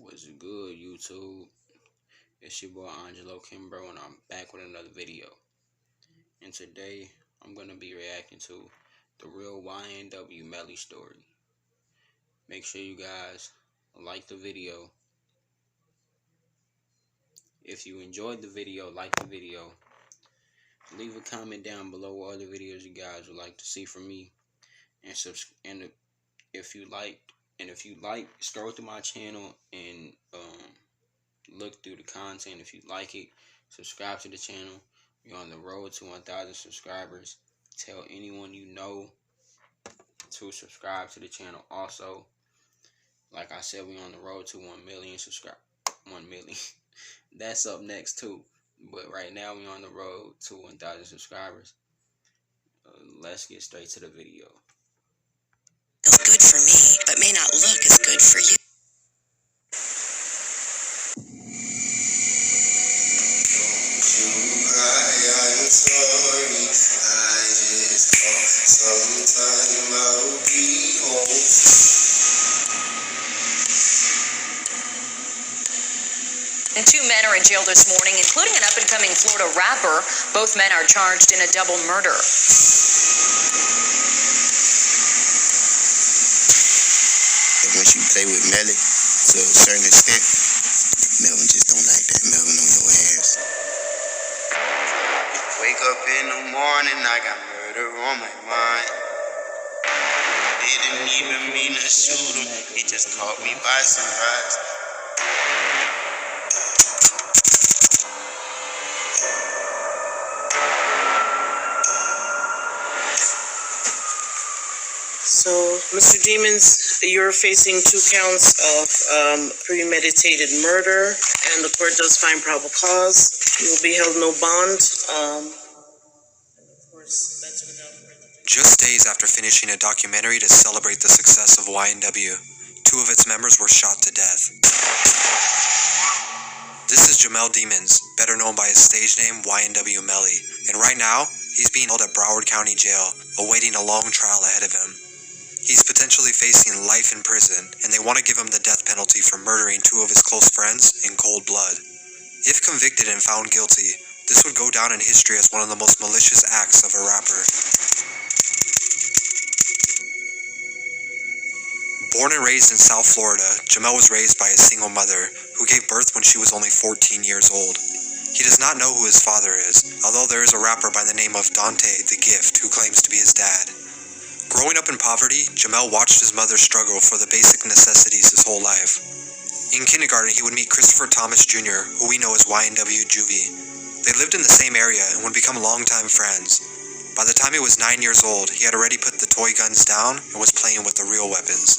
What's good, YouTube? It's your boy Angelokeptituhbando, and I'm back with another video. And today, I'm going to be reacting to the real YNW Melly story. Make sure you guys like the video. If you enjoyed the video, like the video. Leave a comment down below what other videos you guys would like to see from me. And if you like, scroll through my channel and look through the content. If you like it, subscribe to the channel. We're on the road to 1,000 subscribers. Tell anyone you know to subscribe to the channel. Also, like I said, we're on the road to 1 million subscribers. 1 million. That's up next too. But right now we're on the road to 1,000 subscribers. Let's get straight to the video. Feels good for me, but may not look as good for you. And two men are in jail this morning, including an up-and-coming Florida rapper. Both men are charged in a double murder. Once you play with Melly to a certain extent, Melvin just don't like that. Melvin on your ass. Wake up in the morning, I got murder on my mind. Didn't even mean to shoot him, he just caught me by surprise. So, Mr. Demons, you're facing 2 counts of premeditated murder, and the court does find probable cause. You will be held no bond. Of course, that's without further ado. Just days after finishing a documentary to celebrate the success of YNW, 2 of its members were shot to death. This is Jamel Demons, better known by his stage name YNW Melly, and right now, he's being held at Broward County Jail, awaiting a long trial ahead of him. He's potentially facing life in prison, and they want to give him the death penalty for murdering 2 of his close friends in cold blood. If convicted and found guilty, this would go down in history as one of the most malicious acts of a rapper. Born and raised in South Florida, Jamel was raised by a single mother, who gave birth when she was only 14 years old. He does not know who his father is, although there is a rapper by the name of Dante the Gift who claims to be his dad. Growing up in poverty, Jamel watched his mother struggle for the basic necessities his whole life. In kindergarten, he would meet Christopher Thomas Jr., who we know as YNW Juvie. They lived in the same area and would become longtime friends. By the time he was 9 years old, he had already put the toy guns down and was playing with the real weapons.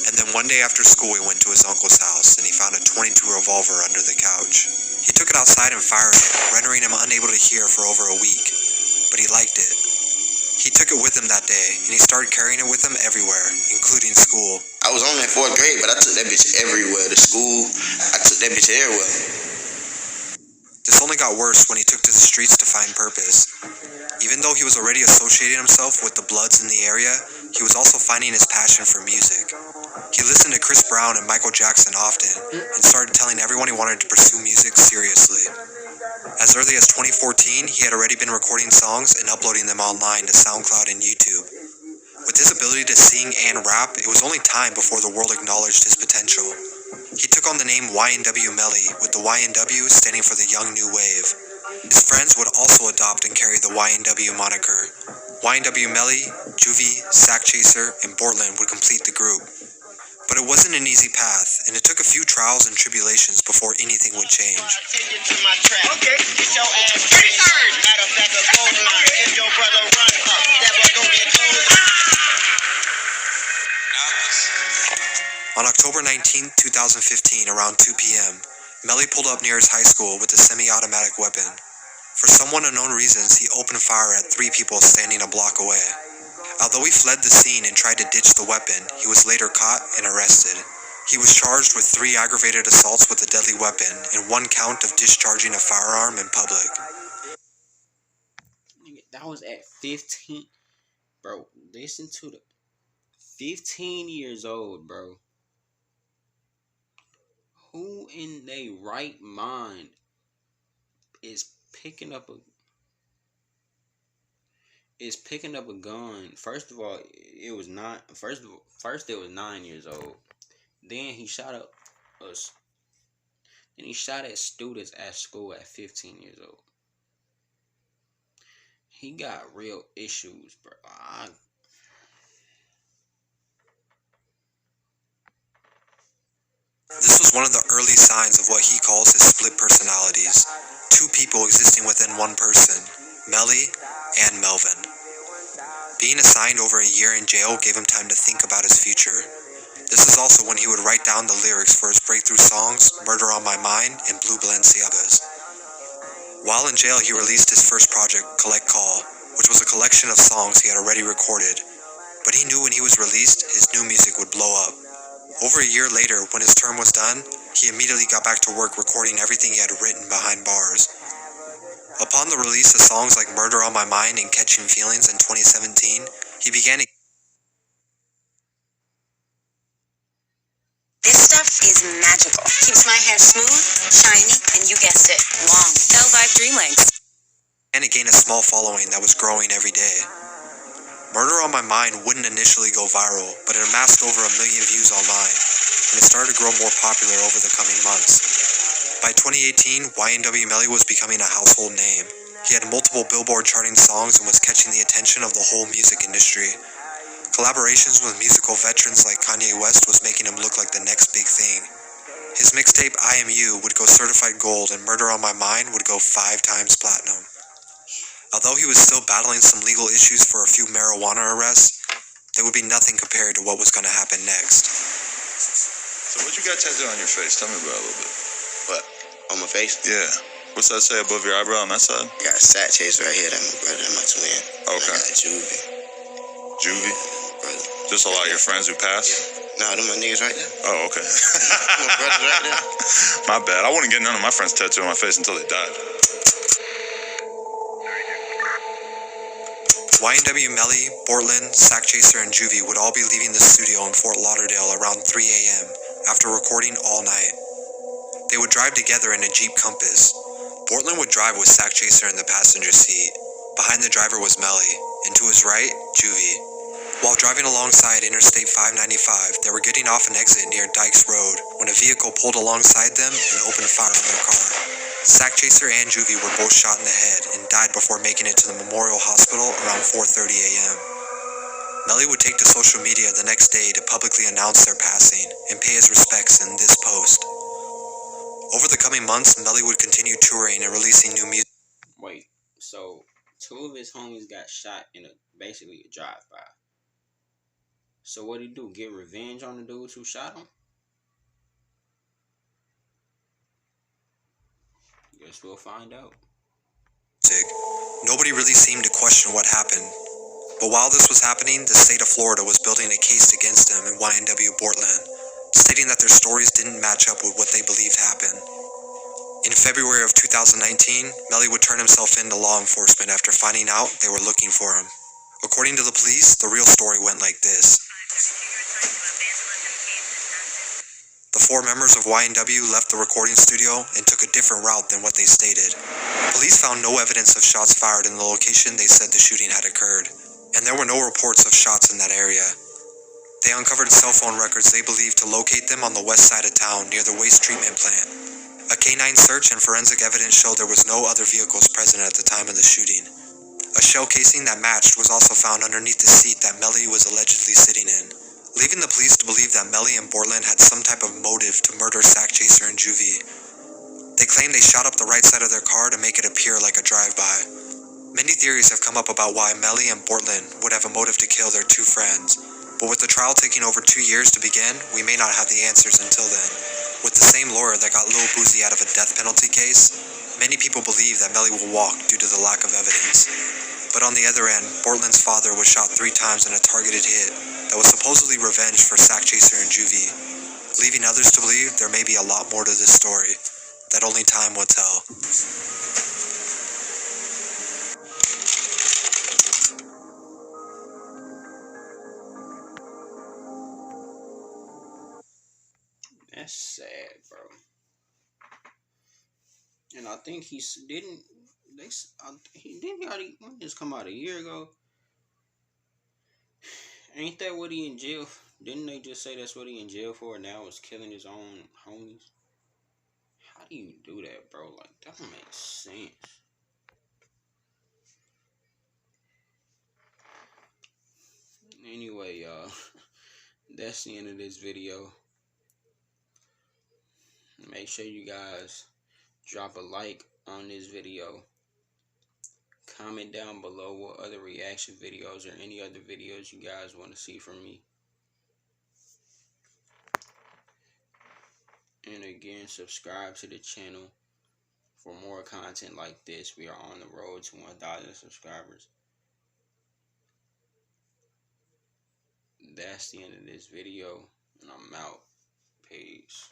And then one day after school, he went to his uncle's house and he found a .22 revolver under the couch. He took it outside and fired it, rendering him unable to hear for over a week. But he liked it. He took it with him that day, and he started carrying it with him everywhere, including school. I was only in 4th grade, but I took that bitch everywhere. To school, I took that bitch everywhere. This only got worse when he took to the streets to find purpose. Even though he was already associating himself with the Bloods in the area, he was also finding his passion for music. He listened to Chris Brown and Michael Jackson often, and started telling everyone he wanted to pursue music seriously. As early as 2014, he had already been recording songs and uploading them online to SoundCloud and YouTube. With his ability to sing and rap, it was only time before the world acknowledged his potential. He took on the name YNW Melly, with the YNW standing for the Young New Wave. His friends would also adopt and carry the YNW moniker. YNW Melly, Juvie, Sack Chaser, and Portland would complete the group. But it wasn't an easy path, and it took a few trials and tribulations before anything would change. Okay, get your ass return. Matter of fact, a gold line. If your brother run up, that boy gon' get close. On October 19, 2015, around 2 p.m., Melly pulled up near his high school with a semi-automatic weapon. For somewhat unknown reasons, he opened fire at 3 people standing a block away. Although he fled the scene and tried to ditch the weapon, he was later caught and arrested. He was charged with 3 aggravated assaults with a deadly weapon and 1 count of discharging a firearm in public. That was at 15. Bro, listen to the 15 years old, bro. Who in their right mind is picking up a gun? First of all, it was not. First it was 9 years old. Then he shot up us. Then he shot at students at school at 15 years old. He got real issues, bro. This was one of the early signs of what he calls his split personalities. Two people existing within one person, Melly and Melvin. Being assigned over a year in jail gave him time to think about his future. This is also when he would write down the lyrics for his breakthrough songs, Murder on My Mind and Blue Balenciagas. While in jail, he released his first project, Collect Call, which was a collection of songs he had already recorded. But he knew when he was released, his new music would blow up. Over a year later, when his term was done, he immediately got back to work recording everything he had written behind bars. Upon the release of songs like Murder on My Mind and Catching Feelings in 2017, he began to... This stuff is magical. Keeps my hair smooth, shiny, and you guessed it, long. L5 Dream Lengths. and to gain a small following that was growing every day. Murder on My Mind wouldn't initially go viral, but it amassed over 1 million views online, and it started to grow more popular over the coming months. By 2018, YNW Melly was becoming a household name. He had multiple Billboard charting songs and was catching the attention of the whole music industry. Collaborations with musical veterans like Kanye West was making him look like the next big thing. His mixtape I Am You would go certified gold, and Murder on My Mind would go 5 times platinum. Although he was still battling some legal issues for a few marijuana arrests, they would be nothing compared to what was going to happen next. So what you got tattooed on your face? Tell me about it a little bit. What? On my face? Yeah. What's that say above your eyebrow on that side? I got a Sat Chase right here. That's my brother and my twin. Okay. I got Juvie. Juvie? Brother. Just a lot of your friends who passed? Nah, them my niggas right there. Oh, okay. My brother right there. My bad. I wouldn't get none of my friends tattooed on my face until they died. YNW Melly, Portland, Sack Chaser, and Juvie would all be leaving the studio in Fort Lauderdale around 3 a.m. after recording all night. They would drive together in a Jeep Compass. Portland would drive with Sack Chaser in the passenger seat. Behind the driver was Melly, and to his right, Juvie. While driving alongside Interstate 595, they were getting off an exit near Dykes Road when a vehicle pulled alongside them and opened fire on their car. Sack Chaser and Juvie were both shot in the head and died before making it to the Memorial Hospital around 4:30 a.m. Melly would take to social media the next day to publicly announce their passing and pay his respects in this post. Over the coming months, Melly would continue touring and releasing new music. Wait, so 2 of his homies got shot in basically a drive-by. So what'd he do? Get revenge on the dudes who shot him? Guess we'll find out. Nobody really seemed to question what happened. But while this was happening, the state of Florida was building a case against them in YNW Portland, stating that their stories didn't match up with what they believed happened. In February of 2019, Melly would turn himself in to law enforcement after finding out they were looking for him. According to the police, the real story went like this. The 4 members of YNW left the recording studio and took a different route than what they stated. Police found no evidence of shots fired in the location they said the shooting had occurred, and there were no reports of shots in that area. They uncovered cell phone records they believed to locate them on the west side of town near the waste treatment plant. A canine search and forensic evidence showed there was no other vehicles present at the time of the shooting. A shell casing that matched was also found underneath the seat that Melly was allegedly sitting in, leaving the police to believe that Melly and Portland had some type of motive to murder Sack Chaser and Juvie. They claim they shot up the right side of their car to make it appear like a drive-by. Many theories have come up about why Melly and Portland would have a motive to kill their 2 friends, but with the trial taking over 2 years to begin, we may not have the answers until then. With the same lawyer that got Lil Boozy out of a death penalty case, many people believe that Melly will walk due to the lack of evidence. But on the other end, Portland's father was shot 3 times in a targeted hit that was supposedly revenge for Sack Chaser and Juvie, leaving others to believe there may be a lot more to this story that only time will tell. That's sad, bro. And I think he already just come out a year ago. Ain't that what he in jail? Didn't they just say that's what he in jail for now? Is killing his own homies? How do you do that, bro? Like, that don't make sense. Anyway, y'all, that's the end of this video. Make sure you guys drop a like on this video. Comment down below what other reaction videos or any other videos you guys want to see from me. And again, subscribe to the channel for more content like this. We are on the road to 1,000 subscribers. That's the end of this video, and I'm out. Peace.